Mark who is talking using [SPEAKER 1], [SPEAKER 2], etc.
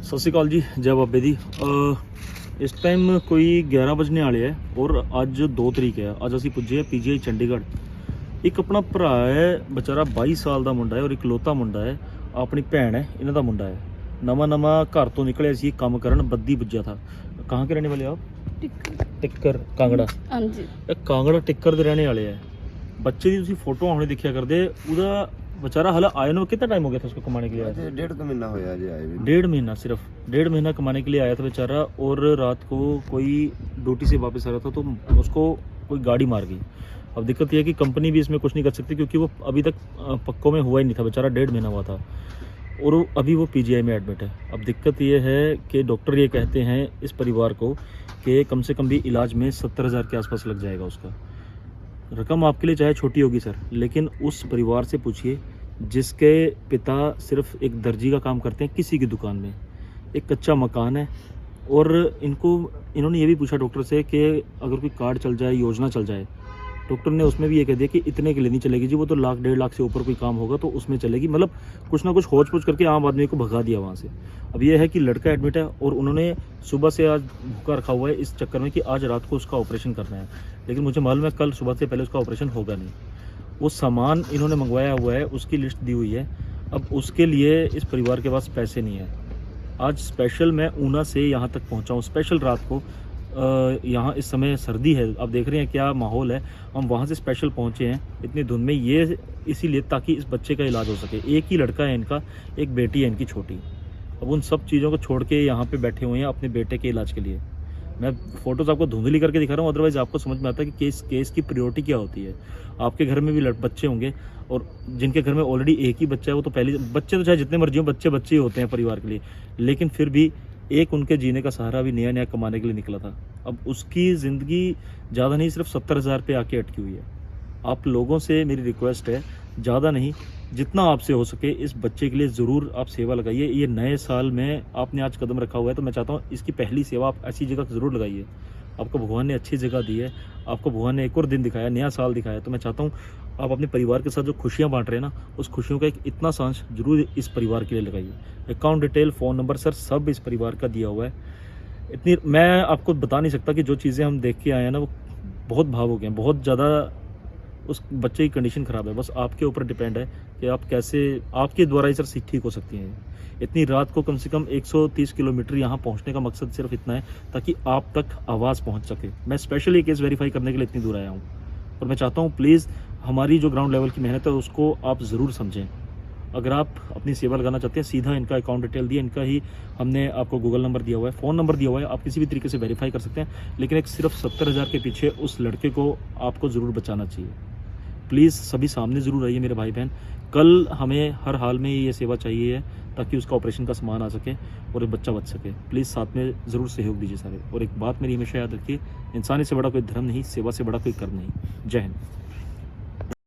[SPEAKER 1] सत श्री अकाल जी, जय बाबे दी। इस टाइम कोई 11 बजने वाले है और अज 2 तरीक है। अज असी पुजे PGI चंडीगढ़। एक अपना भरा है बेचारा 22 साल का मुंडा है और इकलौता मुंडा है, अपनी भैन है, इन्हों का मुंडा है। नवा घर तो निकलिया सी काम करन, बद्दी पुज्जा था। कहाँ के रहने वाले आप? टिक्कर कांगड़ा।
[SPEAKER 2] हाँ जी,
[SPEAKER 1] कांगड़ा टिक्कर के रहने वाले है। बच्चे की फोटो हमने देखा करते, उदा बेचारा हाल आए ना कितना टाइम हो गया था उसको कमाने के लिए?
[SPEAKER 3] 1.5 महीना होया जी आए भी।
[SPEAKER 1] 1.5 महीना, सिर्फ 1.5 महीना कमाने के लिए आया था बेचारा। और रात को कोई ड्यूटी से वापस आ रहा था तो उसको कोई गाड़ी मार गई। अब दिक्कत यह है कि कंपनी भी इसमें कुछ नहीं कर सकती क्योंकि वो अभी तक पक्कों में हुआ ही नहीं था। बेचारा 1.5 महीना हुआ था और अभी वो PGI में एडमिट है। अब दिक्कत ये है कि डॉक्टर ये कहते हैं इस परिवार को कि कम से कम भी इलाज में 70,000 के आसपास लग जाएगा। उसका रकम आपके लिए चाहे छोटी होगी सर, लेकिन उस परिवार से पूछिए जिसके पिता सिर्फ एक दर्जी का काम करते हैं किसी की दुकान में, एक कच्चा मकान है। और इन्होंने ये भी पूछा डॉक्टर से कि अगर कोई कार्ड चल जाए, योजना चल जाए, डॉक्टर ने उसमें भी ये कह दिया कि इतने के लिए नहीं चलेगी जी, वो तो 1,00,000 1.5 लाख से ऊपर कोई काम होगा तो उसमें चलेगी। मतलब कुछ ना कुछ होच पोच करके आम आदमी को भगा दिया वहाँ से। अब ये है कि लड़का एडमिट है और उन्होंने सुबह से आज भूखा रखा हुआ है इस चक्कर में कि आज रात को उसका ऑपरेशन करना है। लेकिन मुझे मालूम है कल सुबह से पहले उसका ऑपरेशन होगा नहीं। वो सामान इन्होंने मंगवाया हुआ है, उसकी लिस्ट दी हुई है। अब उसके लिए इस परिवार के पास पैसे नहीं है। आज स्पेशल मैं ऊना से यहाँ तक पहुँचा हूँ, स्पेशल रात को। यहाँ इस समय सर्दी है, आप देख रहे हैं क्या माहौल है। हम वहाँ से स्पेशल पहुँचे हैं इतनी धुंध में, ये इसीलिए ताकि इस बच्चे का इलाज हो सके। एक ही लड़का है इनका, एक बेटी है इनकी छोटी। अब उन सब चीज़ों को छोड़ के यहाँ पे बैठे हुए हैं अपने बेटे के इलाज के लिए। मैं फ़ोटोज़ आपको धुंधली करके दिखा रहा हूँ, अदरवाइज़ आपको समझ में आता है कि केस की प्रायोरिटी क्या होती है। आपके घर में भी बच्चे होंगे और जिनके घर में ऑलरेडी एक ही बच्चा है वो तो पहले बच्चे तो चाहे जितने मर्जी हो, बच्चे बच्चे ही होते हैं परिवार के लिए। लेकिन फिर भी एक उनके जीने का सहारा भी नया कमाने के लिए निकला था। अब उसकी ज़िंदगी ज़्यादा नहीं, सिर्फ 70,000 पे आके अटकी हुई है। आप लोगों से मेरी रिक्वेस्ट है, ज़्यादा नहीं, जितना आपसे हो सके इस बच्चे के लिए ज़रूर आप सेवा लगाइए। ये नए साल में आपने आज कदम रखा हुआ है तो मैं चाहता हूँ इसकी पहली सेवा आप ऐसी जगह ज़रूर लगाइए। आपको भगवान ने अच्छी जगह दी है, आपको भगवान ने एक और दिन दिखाया, नया साल दिखाया। तो मैं चाहता हूँ आप अपने परिवार के साथ जो खुशियाँ बांट रहे हैं ना, उस खुशियों का एक इतना सांस जरूर इस परिवार के लिए लगाइए। Account detail, phone number sir सब इस परिवार का दिया हुआ है। इतनी मैं आपको बता नहीं सकता कि जो चीज़ें हम देख के आए हैं ना, वो बहुत भावुक हैं, बहुत ज़्यादा। उस बच्चे की कंडीशन ख़राब है, बस आपके ऊपर डिपेंड है कि आप कैसे, आपके द्वारा ही सर ठीक हो सकती हैं। इतनी रात को कम से कम 130 किलोमीटर यहाँ पहुँचने का मकसद सिर्फ इतना है ताकि आप तक आवाज़ पहुँच सके। मैं स्पेशली ये केस वेरीफाई करने के लिए इतनी दूर आया हूँ और मैं चाहता हूँ प्लीज़ हमारी जो ग्राउंड लेवल की मेहनत है उसको आप ज़रूर समझें। अगर आप अपनी सेवा लगाना चाहते हैं, सीधा इनका अकाउंट डिटेल दिया, इनका ही हमने आपको गूगल नंबर दिया हुआ है, फ़ोन नंबर दिया हुआ है, आप किसी भी तरीके से वेरीफाई कर सकते हैं। लेकिन एक सिर्फ 70,000 के पीछे उस लड़के को आपको ज़रूर बचाना चाहिए। प्लीज़ सभी सामने ज़रूर आइए मेरे भाई बहन। कल हमें हर हाल में ये सेवा चाहिए है ताकि उसका ऑपरेशन का सामान आ सके और एक बच्चा बच सके। प्लीज़ साथ में ज़रूर सहयोग दीजिए सारे। और एक बात मेरी हमेशा याद रखिए, इंसानी से बड़ा कोई धर्म नहीं, सेवा से बड़ा कोई कर्म नहीं। जय हिंद।